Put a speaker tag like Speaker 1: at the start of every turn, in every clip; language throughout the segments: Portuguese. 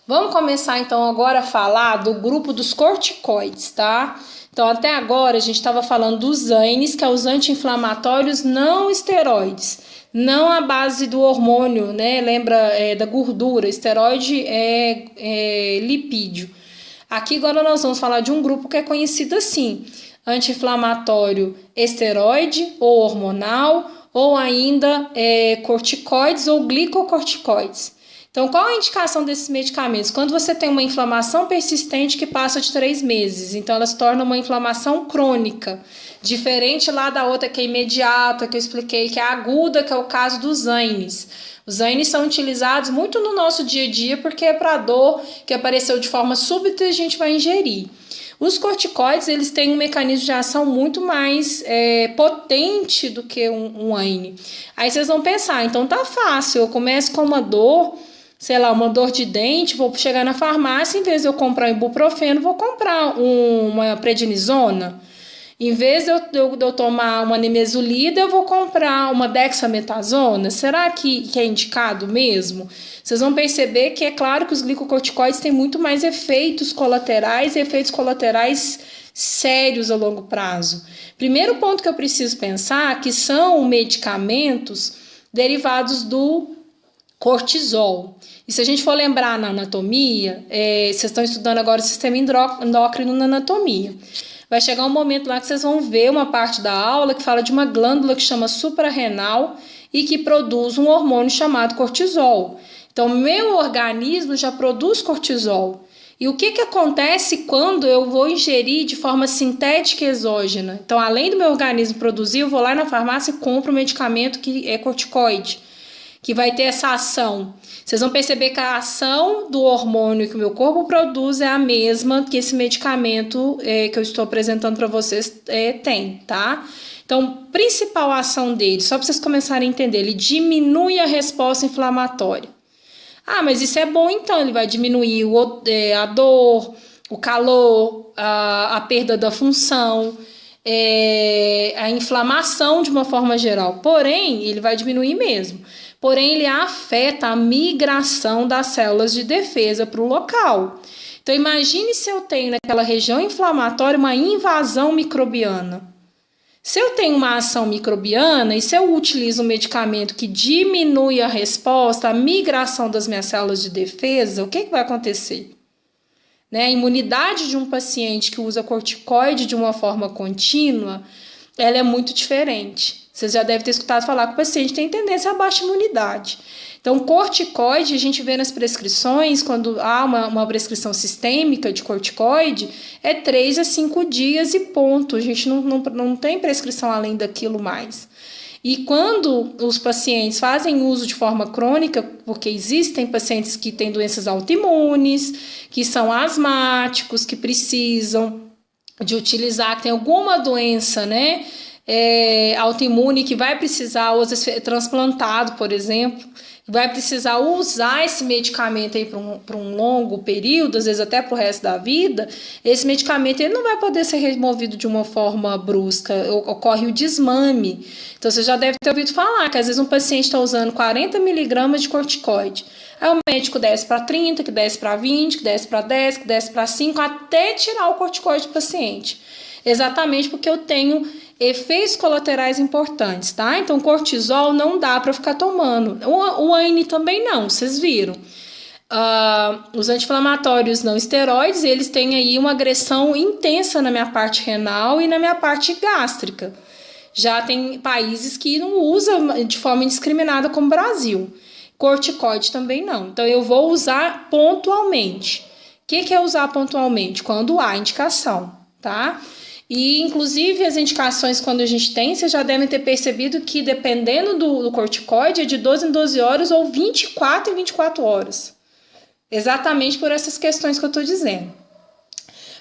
Speaker 1: Vamos começar então agora a falar do grupo dos corticoides, tá? Então até agora a gente estava falando dos ANES, que é os anti-inflamatórios não esteroides, não a base do hormônio, né? Lembra da gordura, esteroide é lipídio. Aqui agora nós vamos falar de um grupo que é conhecido assim, anti-inflamatório esteroide ou hormonal, ou ainda corticoides ou glicocorticoides. Então, qual a indicação desses medicamentos? Quando você tem uma inflamação persistente que passa de 3 meses, então ela se torna uma inflamação crônica, diferente lá da outra que é imediata, que eu expliquei, que é aguda, que é o caso dos ANES. Os ANES são utilizados muito no nosso dia a dia porque é para dor que apareceu de forma súbita e a gente vai ingerir. Os corticoides, eles têm um mecanismo de ação muito mais potente do que um ANE. Aí vocês vão pensar, então tá fácil, eu começo com uma dor, sei lá, uma dor de dente, vou chegar na farmácia, em vez de eu comprar um ibuprofeno, vou comprar uma prednisona. Em vez de eu tomar uma nimesulida, eu vou comprar uma dexametasona. Será que é indicado mesmo? Vocês vão perceber que é claro que os glicocorticoides têm muito mais efeitos colaterais e efeitos colaterais sérios a longo prazo. Primeiro ponto que eu preciso pensar que são medicamentos derivados do cortisol. E se a gente for lembrar na anatomia, vocês estão estudando agora o sistema endócrino na anatomia. Vai chegar um momento lá que vocês vão ver uma parte da aula que fala de uma glândula que chama suprarrenal e que produz um hormônio chamado cortisol. Então, meu organismo já produz cortisol. E o que acontece quando eu vou ingerir de forma sintética e exógena? Então, além do meu organismo produzir, eu vou lá na farmácia e compro um medicamento que é corticoide, que vai ter essa ação. Vocês vão perceber que a ação do hormônio que o meu corpo produz é a mesma que esse medicamento que eu estou apresentando para vocês tem, tá? Então, principal ação dele, só para vocês começarem a entender, ele diminui a resposta inflamatória. Ah, mas isso é bom então, ele vai diminuir a dor, o calor, a perda da função, a inflamação de uma forma geral. Porém, ele vai diminuir mesmo. Porém, ele afeta a migração das células de defesa para o local. Então, imagine se eu tenho naquela região inflamatória uma invasão microbiana. Se eu tenho uma ação microbiana e se eu utilizo um medicamento que diminui a resposta, a migração das minhas células de defesa, o que vai acontecer? A imunidade de um paciente que usa corticoide de uma forma contínua, ela é muito diferente. Vocês já devem ter escutado falar que o paciente tem tendência a baixa imunidade. Então, corticoide, a gente vê nas prescrições, quando há uma prescrição sistêmica de corticoide, é 3 a 5 dias e ponto. A gente não tem prescrição além daquilo mais. E quando os pacientes fazem uso de forma crônica, porque existem pacientes que têm doenças autoimunes, que são asmáticos, que precisam de utilizar, que tem alguma doença, autoimune que vai precisar, ou ser transplantado, por exemplo, vai precisar usar esse medicamento aí para um longo período, às vezes até para o resto da vida, esse medicamento ele não vai poder ser removido de uma forma brusca, ocorre o desmame. Então, você já deve ter ouvido falar que às vezes um paciente está usando 40 miligramas de corticoide. Aí o médico desce para 30, que desce para 20, que desce para 10, que desce para 5, até tirar o corticoide do paciente. Exatamente porque eu tenho efeitos colaterais importantes, tá? Então, cortisol não dá para ficar tomando. O ANE também não, vocês viram. Os anti-inflamatórios não esteroides, eles têm aí uma agressão intensa na minha parte renal e na minha parte gástrica. Já tem países que não usam de forma indiscriminada, como o Brasil. Corticoide também não. Então, eu vou usar pontualmente. O que é usar pontualmente? Quando há indicação, tá? E, inclusive, as indicações quando a gente tem, vocês já devem ter percebido que, dependendo do corticoide, é de 12 em 12 horas ou 24 em 24 horas. Exatamente por essas questões que eu estou dizendo.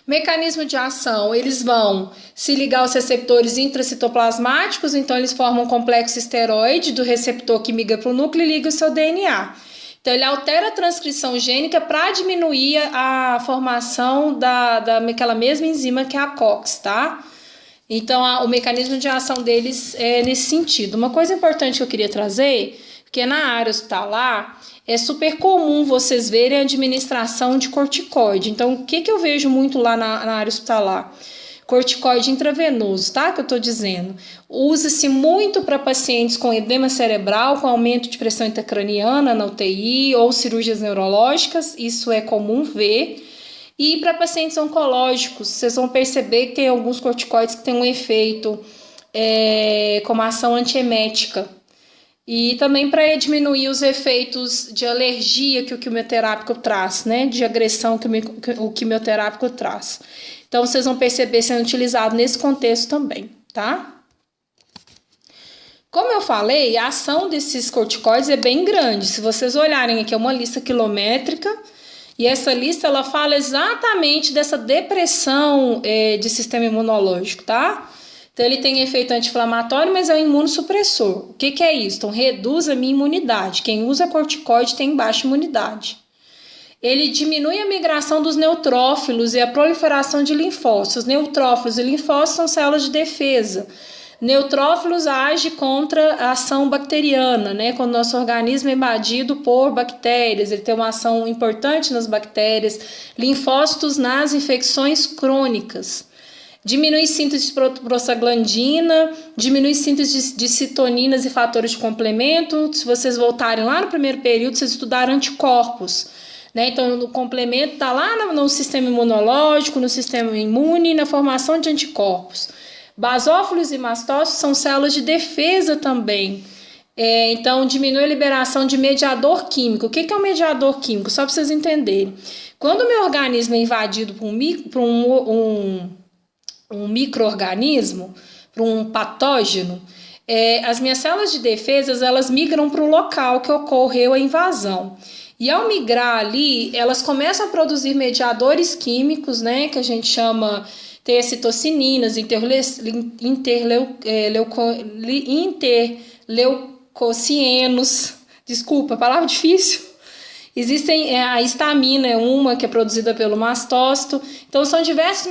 Speaker 1: Mecanismo de ação, eles vão se ligar aos receptores intracitoplasmáticos, então eles formam um complexo esteroide do receptor que migra para o núcleo e liga o seu DNA. Então, ele altera a transcrição gênica para diminuir a formação daquela mesma enzima que é a COX, tá? Então, o mecanismo de ação deles é nesse sentido. Uma coisa importante que eu queria trazer, porque na área hospitalar, é super comum vocês verem a administração de corticoide. Então, o que eu vejo muito lá na área hospitalar? Corticoide intravenoso, tá? Que eu tô dizendo. Usa-se muito para pacientes com edema cerebral, com aumento de pressão intracraniana na UTI ou cirurgias neurológicas, isso é comum ver. E para pacientes oncológicos, vocês vão perceber que tem alguns corticoides que têm um efeito como ação antiemética. E também para diminuir os efeitos de alergia que o quimioterápico traz, né? De agressão que o quimioterápico traz. Então, vocês vão perceber sendo utilizado nesse contexto também, tá? Como eu falei, a ação desses corticoides é bem grande. Se vocês olharem aqui, é uma lista quilométrica. E essa lista, ela fala exatamente dessa depressão de sistema imunológico, tá? Então, ele tem efeito anti-inflamatório, mas é um imunossupressor. O que é isso? Então, reduz a minha imunidade. Quem usa corticoide tem baixa imunidade. Ele diminui a migração dos neutrófilos e a proliferação de linfócitos. Neutrófilos e linfócitos são células de defesa. Neutrófilos agem contra a ação bacteriana, né? Quando o nosso organismo é invadido por bactérias, ele tem uma ação importante nas bactérias. Linfócitos nas infecções crônicas. Diminui síntese de prostaglandina, diminui síntese de citoninas e fatores de complemento. Se vocês voltarem lá no primeiro período, vocês estudaram anticorpos. Né? Então, o complemento está lá no sistema imunológico, no sistema imune, na formação de anticorpos. Basófilos e mastócitos são células de defesa também. Então, diminui a liberação de mediador químico. O que é um mediador químico? Só para vocês entenderem. Quando o meu organismo é invadido por um micro-organismo, por um patógeno, as minhas células de defesa, elas migram para o local que ocorreu a invasão. E ao migrar ali, elas começam a produzir mediadores químicos, né, que a gente chama de citocininas, interleucocienos. Desculpa, palavra difícil. Existem, a histamina é uma que é produzida pelo mastócito. Então, são diversos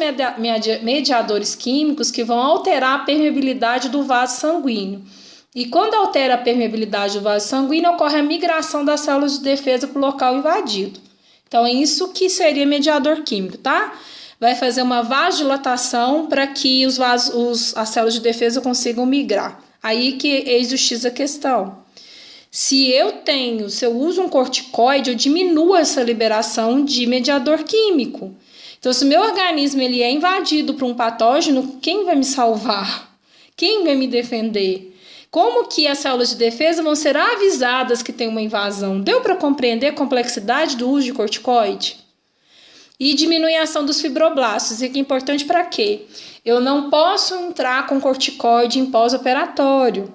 Speaker 1: mediadores químicos que vão alterar a permeabilidade do vaso sanguíneo. E quando altera a permeabilidade do vaso sanguíneo, ocorre a migração das células de defesa para o local invadido. Então, é isso que seria mediador químico, tá? Vai fazer uma vasodilatação para que as células de defesa consigam migrar. Aí que eis o X a questão. Se eu uso um corticoide, eu diminuo essa liberação de mediador químico. Então, se o meu organismo ele é invadido por um patógeno, quem vai me salvar? Quem vai me defender? Como que as células de defesa vão ser avisadas que tem uma invasão? Deu para compreender a complexidade do uso de corticoide? E diminui a ação dos fibroblastos. Isso é importante para quê? Eu não posso entrar com corticoide em pós-operatório.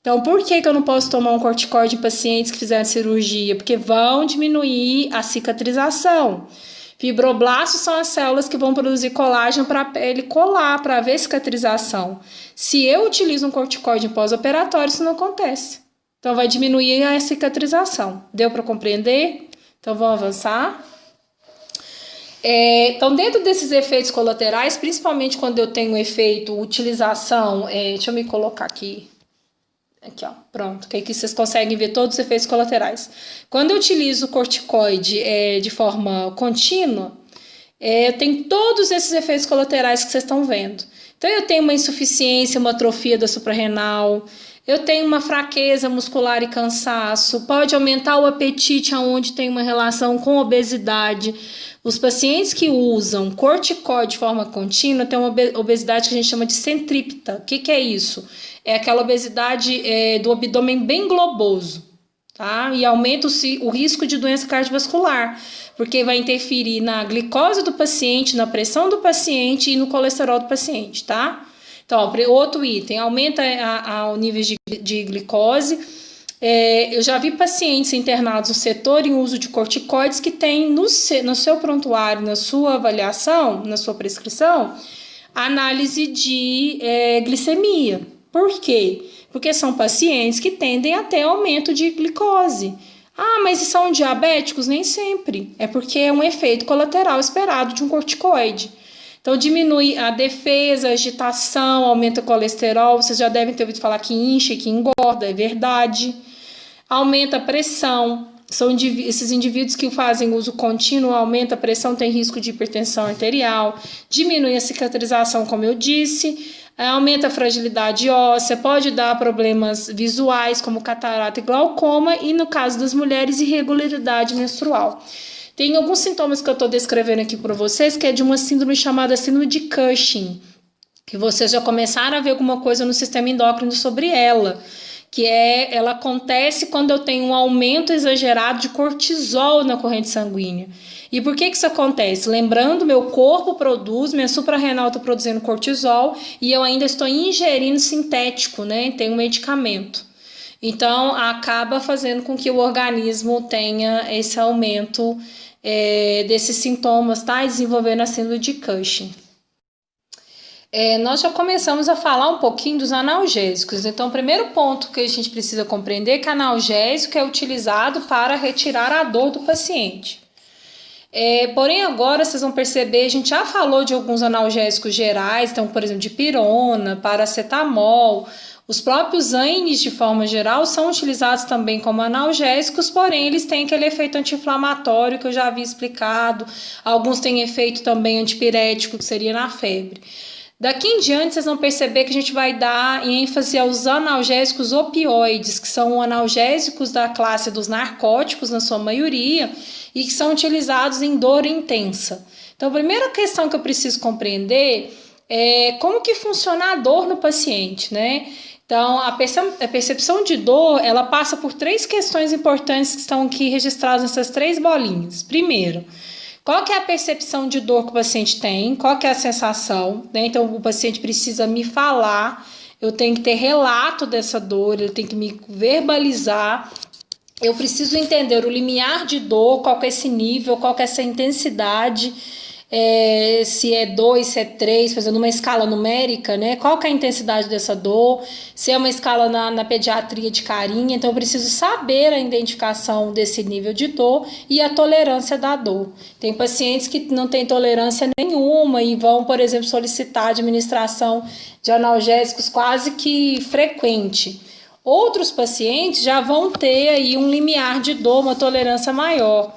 Speaker 1: Então, por que eu não posso tomar um corticoide em pacientes que fizeram cirurgia? Porque vão diminuir a cicatrização. Fibroblastos são as células que vão produzir colágeno para a pele colar, para haver cicatrização. Se eu utilizo um corticoide em pós-operatório, isso não acontece. Então, vai diminuir a cicatrização. Deu para compreender? Então, vamos avançar. Então, dentro desses efeitos colaterais, principalmente quando eu tenho efeito utilização, deixa eu me colocar aqui. Aqui, ó, pronto, que aqui vocês conseguem ver todos os efeitos colaterais. Quando eu utilizo o corticoide de forma contínua, eu tenho todos esses efeitos colaterais que vocês estão vendo. Então, eu tenho uma insuficiência, uma atrofia da suprarrenal, eu tenho uma fraqueza muscular e cansaço, pode aumentar o apetite aonde tem uma relação com obesidade. Os pacientes que usam corticoide de forma contínua têm uma obesidade que a gente chama de centrípeta. O que é isso? É aquela obesidade do abdômen bem globoso, tá? E aumenta o risco de doença cardiovascular, porque vai interferir na glicose do paciente, na pressão do paciente e no colesterol do paciente, tá? Então, outro item, aumenta o nível de glicose. Eu já vi pacientes internados no setor em uso de corticoides que têm no seu prontuário, na sua avaliação, na sua prescrição, análise de glicemia. Por quê? Porque são pacientes que tendem a ter aumento de glicose. Ah, mas são diabéticos? Nem sempre. É porque é um efeito colateral esperado de um corticoide. Então, diminui a defesa, a agitação, aumenta o colesterol. Vocês já devem ter ouvido falar que incha e que engorda, é verdade. Aumenta a pressão. Esses indivíduos que fazem uso contínuo, aumenta a pressão, tem risco de hipertensão arterial, diminui a cicatrização, como eu disse, aumenta a fragilidade óssea, pode dar problemas visuais, como catarata e glaucoma, e no caso das mulheres, irregularidade menstrual. Tem alguns sintomas que eu estou descrevendo aqui para vocês, que é de uma síndrome chamada síndrome de Cushing, que vocês já começaram a ver alguma coisa no sistema endócrino sobre ela, ela acontece quando eu tenho um aumento exagerado de cortisol na corrente sanguínea. E por que isso acontece? Lembrando, meu corpo produz, minha suprarrenal está produzindo cortisol e eu ainda estou ingerindo sintético, né? Tem um medicamento. Então, acaba fazendo com que o organismo tenha esse aumento desses sintomas, tá? E desenvolvendo a síndrome de Cushing. Nós já começamos a falar um pouquinho dos analgésicos. Então, o primeiro ponto que a gente precisa compreender é que analgésico é utilizado para retirar a dor do paciente. Porém, agora vocês vão perceber, a gente já falou de alguns analgésicos gerais, então, por exemplo, dipirona, paracetamol. Os próprios ANES, de forma geral, são utilizados também como analgésicos, porém eles têm aquele efeito anti-inflamatório que eu já havia explicado. Alguns têm efeito também antipirético, que seria na febre. Daqui em diante, vocês vão perceber que a gente vai dar ênfase aos analgésicos opioides, que são analgésicos da classe dos narcóticos, na sua maioria, e que são utilizados em dor intensa. Então, a primeira questão que eu preciso compreender é como que funciona a dor no paciente, né? Então, a percepção de dor, ela passa por 3 questões importantes que estão aqui registradas nessas 3 bolinhas. Primeiro, qual que é a percepção de dor que o paciente tem? Qual que é a sensação? Né? Então, o paciente precisa me falar, eu tenho que ter relato dessa dor, ele tem que me verbalizar. Eu preciso entender o limiar de dor, qual que é esse nível, qual que é essa intensidade, se é 2, se é 3, fazendo uma escala numérica, né? Qual que é a intensidade dessa dor, se é uma escala na pediatria de carinha. Então eu preciso saber a identificação desse nível de dor e a tolerância da dor. Tem pacientes que não têm tolerância nenhuma e vão, por exemplo, solicitar a administração de analgésicos quase que frequente. Outros pacientes já vão ter aí um limiar de dor, uma tolerância maior.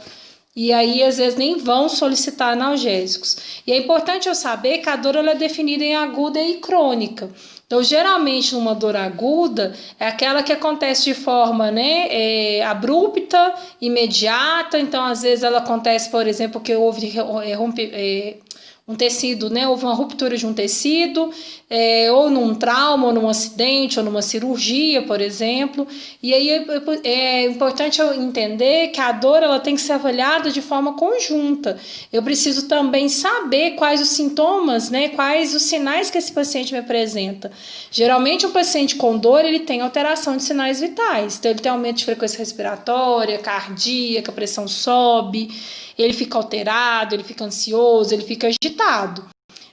Speaker 1: E aí, às vezes, nem vão solicitar analgésicos. E é importante eu saber que a dor ela é definida em aguda e crônica. Então, geralmente, uma dor aguda é aquela que acontece de forma abrupta, imediata. Então, às vezes, ela acontece, por exemplo, que houve um tecido, né? Houve uma ruptura de um tecido, ou num trauma, ou num acidente, ou numa cirurgia, por exemplo. E aí é importante eu entender que a dor ela tem que ser avaliada de forma conjunta. Eu preciso também saber quais os sintomas, né? Quais os sinais que esse paciente me apresenta. Geralmente, um paciente com dor, ele tem alteração de sinais vitais. Então, ele tem aumento de frequência respiratória, cardíaca, a pressão sobe, ele fica alterado, ele fica ansioso, ele fica agitado.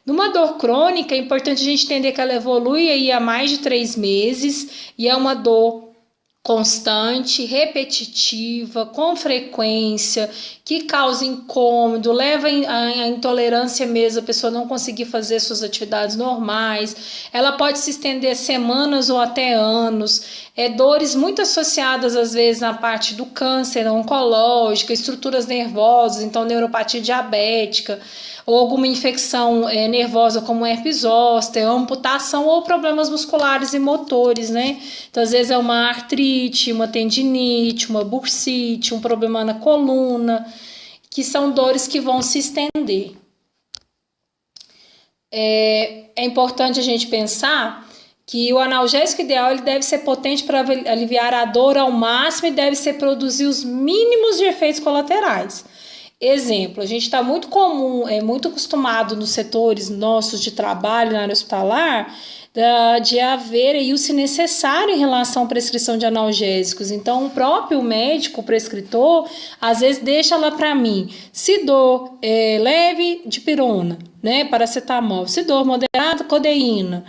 Speaker 1: Numa dor crônica, é importante a gente entender que ela evolui aí há mais de 3 meses e é uma dor constante, repetitiva, com frequência, que causa incômodo, leva à intolerância mesmo, a pessoa não conseguir fazer suas atividades normais. Ela pode se estender semanas ou até anos. Dores muito associadas, às vezes, na parte do câncer oncológico, estruturas nervosas, então neuropatia diabética, ou alguma infecção nervosa como herpes zoster, amputação ou problemas musculares e motores, né? Então, às vezes é uma artrite, uma tendinite, uma bursite, um problema na coluna, que são dores que vão se estender. É importante a gente pensar que o analgésico ideal ele deve ser potente para aliviar a dor ao máximo e deve ser produzir os mínimos de efeitos colaterais. Exemplo, a gente está muito muito acostumado nos setores nossos de trabalho na área hospitalar de haver aí o se necessário em relação à prescrição de analgésicos. Então, o próprio médico, o prescritor, às vezes deixa lá para mim, se dor leve, dipirona, né, paracetamol, se dor moderada, codeína,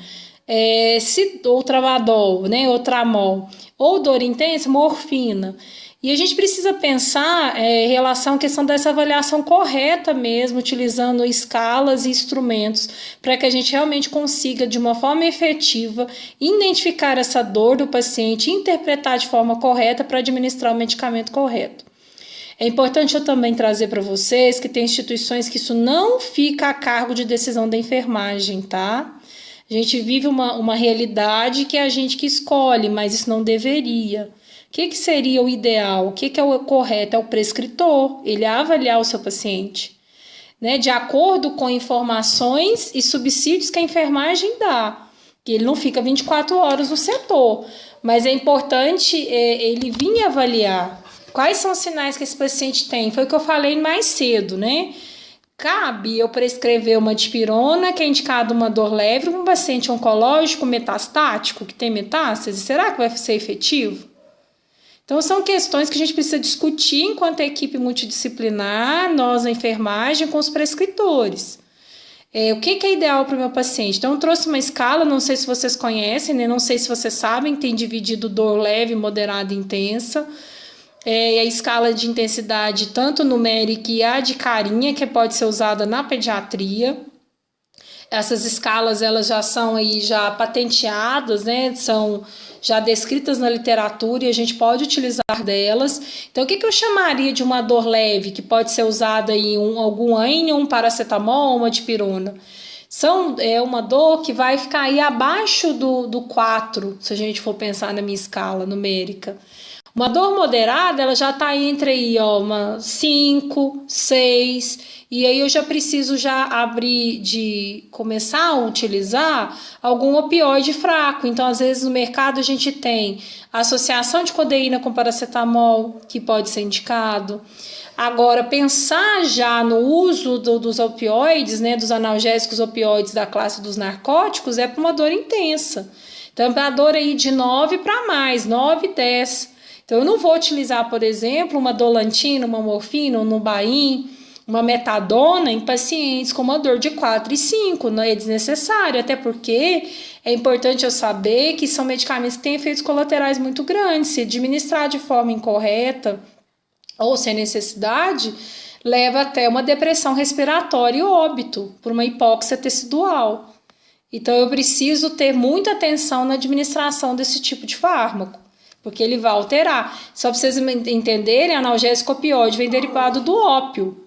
Speaker 1: ou travadol, né, ou tramol, ou dor intensa, morfina. E a gente precisa pensar em relação à questão dessa avaliação correta mesmo, utilizando escalas e instrumentos, para que a gente realmente consiga, de uma forma efetiva, identificar essa dor do paciente e interpretar de forma correta para administrar o medicamento correto. É importante eu também trazer para vocês que tem instituições que isso não fica a cargo de decisão da enfermagem, tá? A gente vive uma realidade que é a gente que escolhe, mas isso não deveria. O que seria o ideal? O que é o correto? É o prescritor, ele avaliar o seu paciente, né? De acordo com informações e subsídios que a enfermagem dá. Que ele não fica 24 horas no setor, mas é importante ele vir avaliar quais são os sinais que esse paciente tem. Foi o que eu falei mais cedo, né? Cabe eu prescrever uma dipirona, que é indicado uma dor leve, para um paciente oncológico metastático, que tem metástase? Será que vai ser efetivo? Então, são questões que a gente precisa discutir enquanto equipe multidisciplinar, nós na enfermagem, com os prescritores. O que é ideal para o meu paciente? Então, eu trouxe uma escala, não sei se vocês conhecem, né? Não sei se vocês sabem, tem dividido dor leve, moderada e intensa. A escala de intensidade, tanto numérica e a de carinha, que pode ser usada na pediatria. Essas escalas, elas já são aí já patenteadas, né? São já descritas na literatura e a gente pode utilizar delas. Então, o que eu chamaria de uma dor leve, que pode ser usada em algum ANE, um paracetamol, uma dipirona? É uma dor que vai ficar aí abaixo do 4, se a gente for pensar na minha escala numérica. Uma dor moderada, ela já está entre aí, ó, uma 5, 6, e aí eu já preciso começar a utilizar algum opioide fraco. Então, às vezes, no mercado a gente tem associação de codeína com paracetamol, que pode ser indicado. Agora, pensar já no uso dos opioides, né, dos analgésicos opioides da classe dos narcóticos, é para uma dor intensa. Então, para a dor aí de 9 para mais, 9, 10. Então, eu não vou utilizar, por exemplo, uma dolantina, uma morfina, um Nubain, uma metadona em pacientes com uma dor de 4 e 5, não é desnecessário, até porque é importante eu saber que são medicamentos que têm efeitos colaterais muito grandes. Se administrar de forma incorreta ou sem necessidade, leva até uma depressão respiratória e óbito por uma hipóxia tecidual. Então, eu preciso ter muita atenção na administração desse tipo de fármaco, porque ele vai alterar. Só para vocês entenderem, analgésico opioide vem derivado do ópio,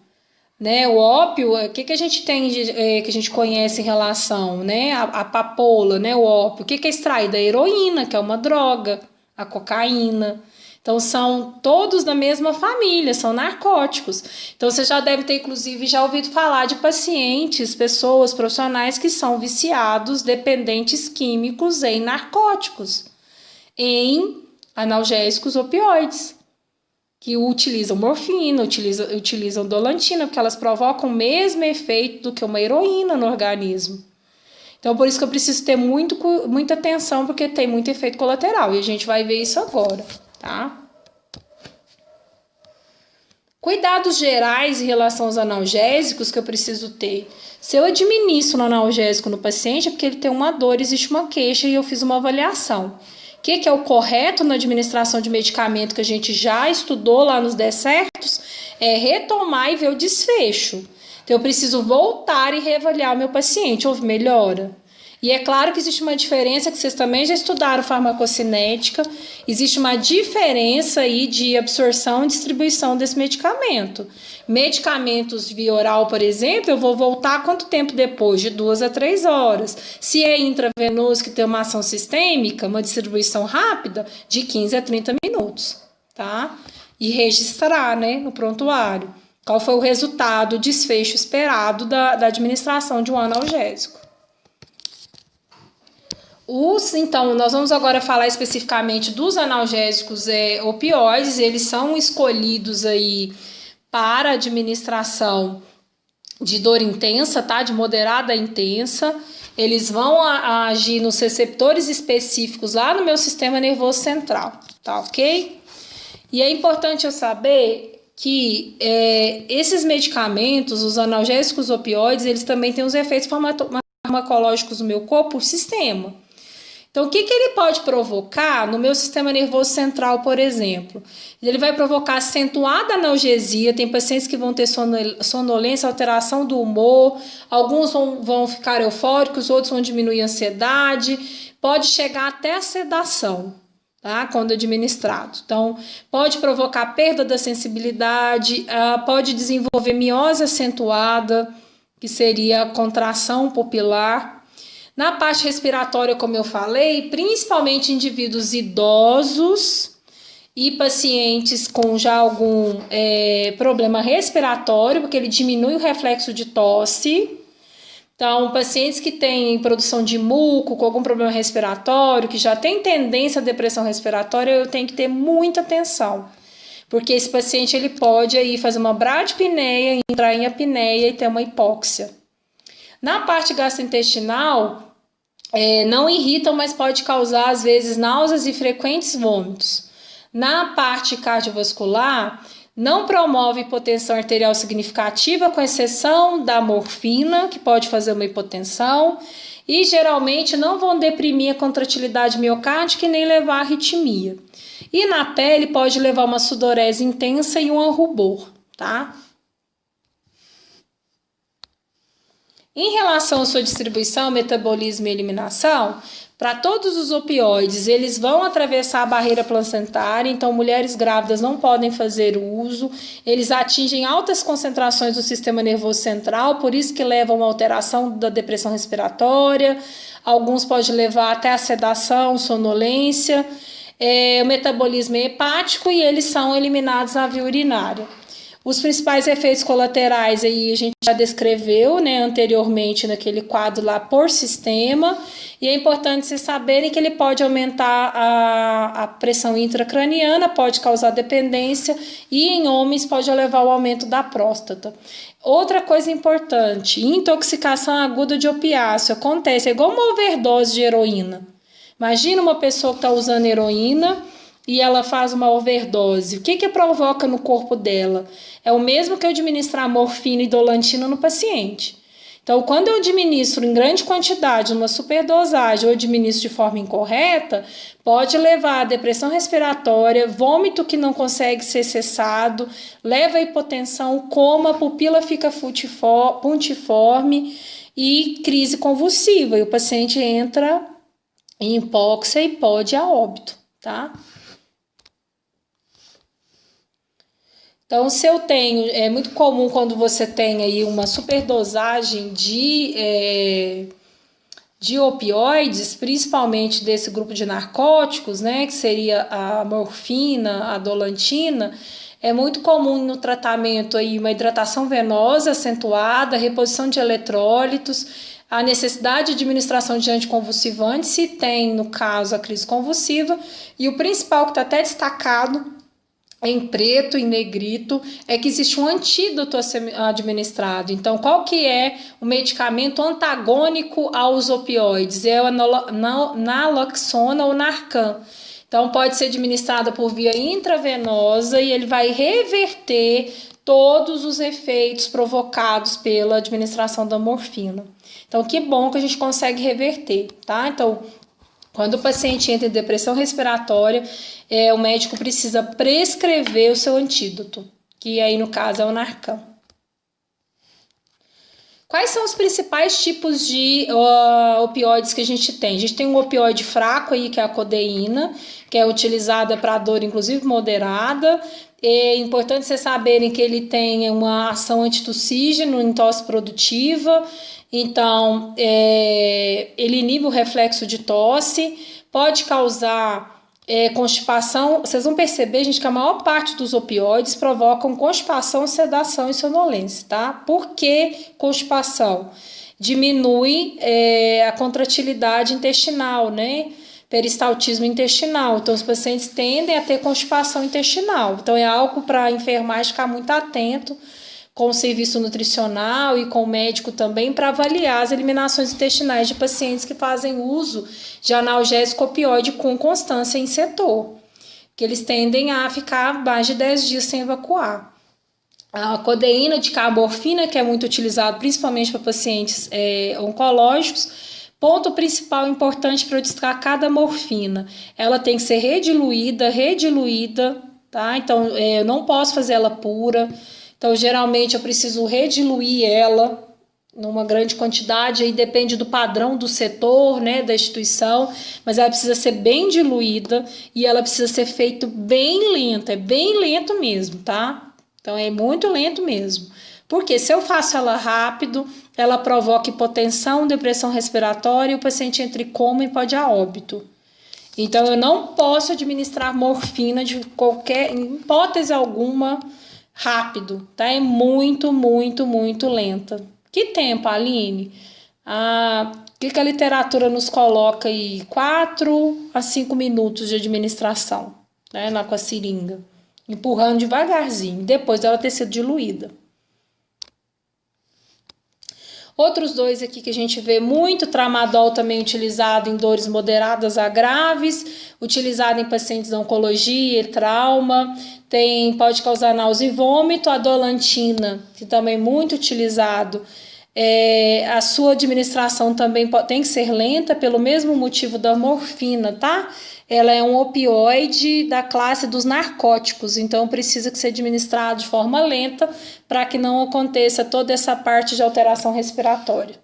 Speaker 1: né? O ópio, o que a gente tem, que a gente conhece em relação, né? A papoula, né? O ópio, o que é extraído? Da heroína, que é uma droga, a cocaína. Então, são todos da mesma família, são narcóticos. Então, você já deve ter, inclusive, já ouvido falar de pacientes, pessoas, profissionais que são viciados, dependentes químicos em narcóticos, em analgésicos opioides, que utilizam morfina, utilizam dolantina, porque elas provocam o mesmo efeito do que uma heroína no organismo. Então, por isso que eu preciso ter muita atenção, porque tem muito efeito colateral, e a gente vai ver isso agora, tá? Cuidados gerais em relação aos analgésicos que eu preciso ter. Se eu administro um analgésico no paciente, é porque ele tem uma dor, existe uma queixa e eu fiz uma avaliação. O que é o correto na administração de medicamento que a gente já estudou lá nos desertos? É retomar e ver o desfecho. Então, eu preciso voltar e reavaliar o meu paciente. Houve melhora? E é claro que existe uma diferença, que vocês também já estudaram farmacocinética, existe uma diferença aí de absorção e distribuição desse medicamento. Medicamentos via oral, por exemplo, eu vou voltar quanto tempo depois? De 2 a 3 horas. Se é intravenoso, que tem uma ação sistêmica, uma distribuição rápida, de 15 a 30 minutos, tá? E registrar, né, no prontuário, qual foi o resultado, o desfecho esperado da administração de um analgésico. Então, nós vamos agora falar especificamente dos analgésicos opioides. Eles são escolhidos aí para administração de dor intensa, tá? De moderada a intensa. Eles vão agir nos receptores específicos lá no meu sistema nervoso central, tá ok? E é importante eu saber que esses medicamentos, os analgésicos opioides, eles também têm os efeitos farmacológicos no meu corpo por sistema. Então, o que ele pode provocar no meu sistema nervoso central, por exemplo? Ele vai provocar acentuada analgesia, tem pacientes que vão ter sonolência, alteração do humor, alguns vão ficar eufóricos, outros vão diminuir a ansiedade, pode chegar até a sedação. tá? Quando administrado. Então, pode provocar perda da sensibilidade, pode desenvolver miose acentuada, que seria a contração pupilar. Na parte respiratória, como eu falei, principalmente indivíduos idosos e pacientes com já algum problema respiratório, porque ele diminui o reflexo de tosse. Então, pacientes que têm produção de muco, com algum problema respiratório, que já tem tendência à depressão respiratória, eu tenho que ter muita atenção, porque esse paciente ele pode aí fazer uma bradipneia, entrar em apneia e ter uma hipóxia. Na parte gastrointestinal, não irritam, mas pode causar às vezes náuseas e frequentes vômitos. Na parte cardiovascular, não promove hipotensão arterial significativa, com exceção da morfina, que pode fazer uma hipotensão, e geralmente não vão deprimir a contratilidade miocárdica e nem levar a arritmia. E na pele pode levar uma sudorese intensa e um rubor, tá? Em relação à sua distribuição, metabolismo e eliminação, para todos os opioides, eles vão atravessar a barreira placentária, então mulheres grávidas não podem fazer uso, eles atingem altas concentrações do sistema nervoso central, por isso que levam a uma alteração da depressão respiratória, alguns podem levar até a sedação, sonolência, o metabolismo é hepático e eles são eliminados na via urinária. Os principais efeitos colaterais aí a gente já descreveu, né, anteriormente naquele quadro lá por sistema, e é importante vocês saberem que ele pode aumentar a pressão intracraniana, pode causar dependência e em homens pode levar ao aumento da próstata. Outra coisa importante, intoxicação aguda de opiáceo, acontece, é igual uma overdose de heroína. Imagina uma pessoa que está usando heroína e ela faz uma overdose. O que provoca no corpo dela? É o mesmo que eu administrar morfina e dolantina no paciente. Então, quando eu administro em grande quantidade, uma superdosagem, ou administro de forma incorreta, pode levar a depressão respiratória, vômito que não consegue ser cessado, leva a hipotensão, coma, a pupila fica puntiforme e crise convulsiva. E o paciente entra em hipóxia e pode ir a óbito, tá? Então, se eu tenho, é muito comum quando você tem aí uma superdosagem de opioides, principalmente desse grupo de narcóticos, né, que seria a morfina, a dolantina, é muito comum no tratamento aí uma hidratação venosa acentuada, reposição de eletrólitos, a necessidade de administração de anticonvulsivantes, se tem, no caso, a crise convulsiva, e o principal que está até destacado em preto, em negrito, é que existe um antídoto a ser administrado. Então, qual que é o medicamento antagônico aos opioides? É a naloxona ou Narcan. Então, pode ser administrado por via intravenosa e ele vai reverter todos os efeitos provocados pela administração da morfina. Então, que bom que a gente consegue reverter, tá? Então, quando o paciente entra em depressão respiratória, o médico precisa prescrever o seu antídoto, que aí no caso é o Narcan. Quais são os principais tipos de opioides que a gente tem? A gente tem um opioide fraco aí, que é a codeína, que é utilizada para dor, inclusive moderada. É importante vocês saberem que ele tem uma ação antitussígena em tosse produtiva. Então, ele inibe o reflexo de tosse, pode causar constipação. Vocês vão perceber, gente, que a maior parte dos opioides provocam constipação, sedação e sonolência, tá? Por que constipação? Diminui a contratilidade intestinal, né? Peristaltismo intestinal. Então, os pacientes tendem a ter constipação intestinal. Então, é algo para a enfermagem ficar muito atento com o serviço nutricional e com o médico também para avaliar as eliminações intestinais de pacientes que fazem uso de analgésico opioide com constância em setor, que eles tendem a ficar mais de 10 dias sem evacuar. A codeína de carborfina, que é muito utilizado principalmente para pacientes oncológicos. Ponto principal importante para eu destacar da morfina, ela tem que ser rediluída, tá? Então, eu não posso fazer ela pura. Então, geralmente, eu preciso rediluir ela numa grande quantidade, aí depende do padrão do setor, né, da instituição, mas ela precisa ser bem diluída e ela precisa ser feita bem lenta, é bem lento mesmo, tá? Então é muito lento mesmo. Porque se eu faço ela rápido, ela provoca hipotensão, depressão respiratória e o paciente entra em coma e pode ir a óbito. Então eu não posso administrar morfina de qualquer, em hipótese alguma, rápido, tá? É muito, muito, muito lenta. Que tempo, Aline? O que a literatura nos coloca aí? 4 a 5 minutos de administração, né, com a seringa. Empurrando devagarzinho, depois dela ter sido diluída. Outros dois aqui que a gente vê muito, tramadol também utilizado em dores moderadas a graves, utilizado em pacientes de oncologia e trauma, pode causar náusea e vômito, a dolantina, que também é muito utilizado. A sua administração também tem que ser lenta pelo mesmo motivo da morfina, tá? Ela é um opioide da classe dos narcóticos, então precisa que ser administrado de forma lenta para que não aconteça toda essa parte de alteração respiratória.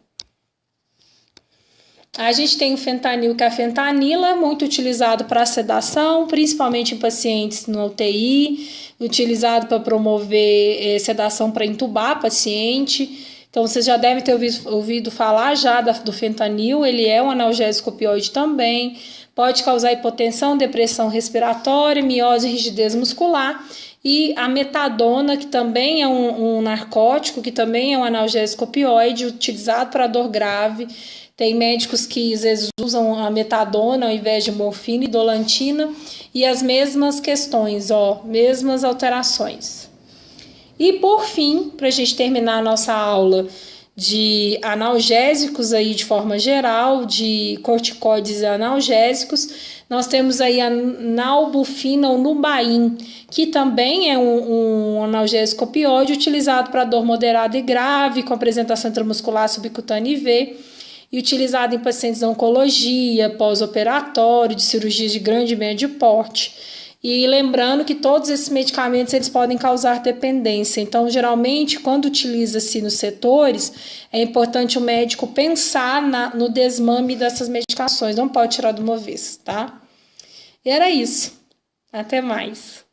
Speaker 1: A gente tem o fentanil, que é a fentanila, muito utilizado para sedação, principalmente em pacientes no UTI, utilizado para promover sedação para entubar paciente. Então, vocês já devem ter ouvido falar já do fentanil, ele é um analgésico opioide também, pode causar hipotensão, depressão respiratória, miose e rigidez muscular. E a metadona, que também é um narcótico, que também é um analgésico opioide, utilizado para dor grave. Tem médicos que às vezes usam a metadona ao invés de morfina e dolantina, e as mesmas questões, mesmas alterações. E por fim, para a gente terminar a nossa aula de analgésicos aí de forma geral, de corticoides e analgésicos, nós temos aí a nalbufina ou Nubain, que também é um analgésico opioide utilizado para dor moderada e grave, com apresentação intramuscular subcutânea IV, e utilizado em pacientes de oncologia, pós-operatório, de cirurgias de grande e médio porte. E lembrando que todos esses medicamentos eles podem causar dependência. Então, geralmente, quando utiliza-se nos setores, é importante o médico pensar no desmame dessas medicações. Não pode tirar de uma vez, tá? E era isso. Até mais.